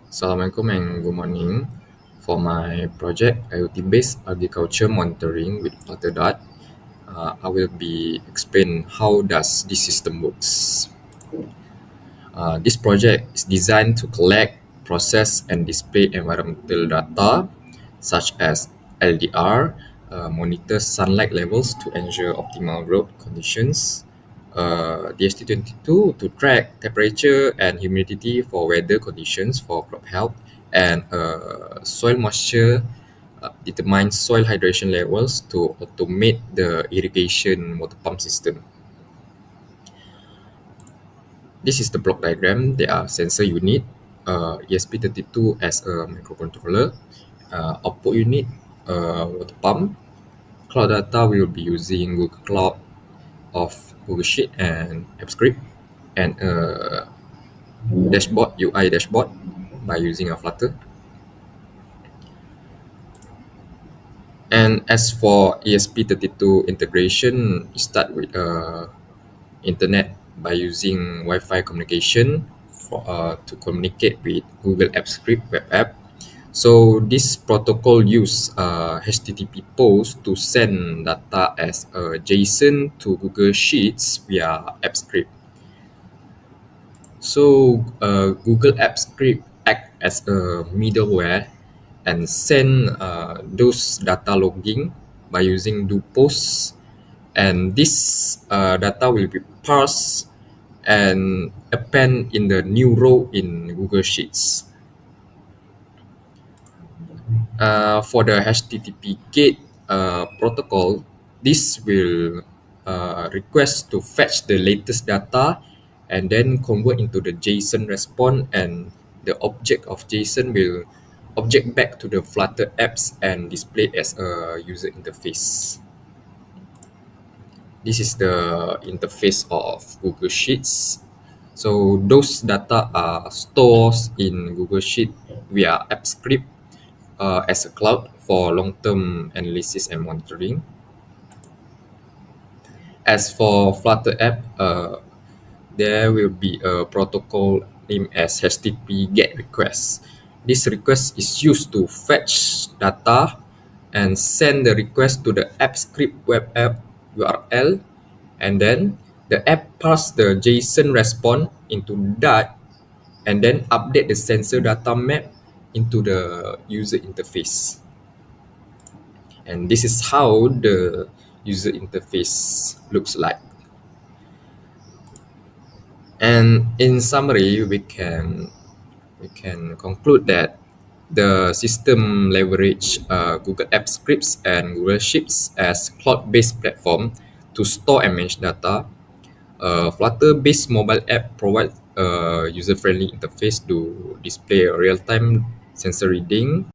Assalamualaikum and good morning. For my project IoT-based agriculture monitoring with Flutter, I will be explain how does this system works. This project is designed to collect, process, and display environmental data such as LDR, monitor sunlight levels to ensure optimal growth conditions, DST22 to track temperature and humidity for weather conditions for crop health, and soil moisture determines soil hydration levels to automate the irrigation water pump system. This is the block diagram. There are sensor unit, ESP32 as a microcontroller, output unit, water pump. Cloud data will be using Google Cloud of Google Sheet and AppScript, and dashboard, UI dashboard by using a Flutter. And as for ESP32 integration, start with internet by using Wi-Fi communication to communicate with Google Apps Script web app. So this protocol use HTTP post to send data as a JSON to Google Sheets via AppScript. So Google Apps Script act as a middleware and send those data logging by using do posts, and this data will be parsed and append in the new row in Google Sheets. For the HTTP GATE protocol, this will request to fetch the latest data and then convert into the JSON response, and the object of JSON will object back to the Flutter apps and display as a user interface. This is the interface of Google Sheets. So those data are stored in Google Sheet via AppScript as a cloud for long-term analysis and monitoring. As for Flutter app, there will be a protocol named as HTTP GET request. This request is used to fetch data and send the request to the AppScript web app URL, and then the app pass the JSON response into that and then update the sensor data map into the user interface. And this is how the user interface looks like. And in summary, we can conclude that the system leverage Google Apps Scripts and Google Sheets as cloud-based platform to store and manage data. Flutter-based mobile app provides a user-friendly interface to display real-time sensor reading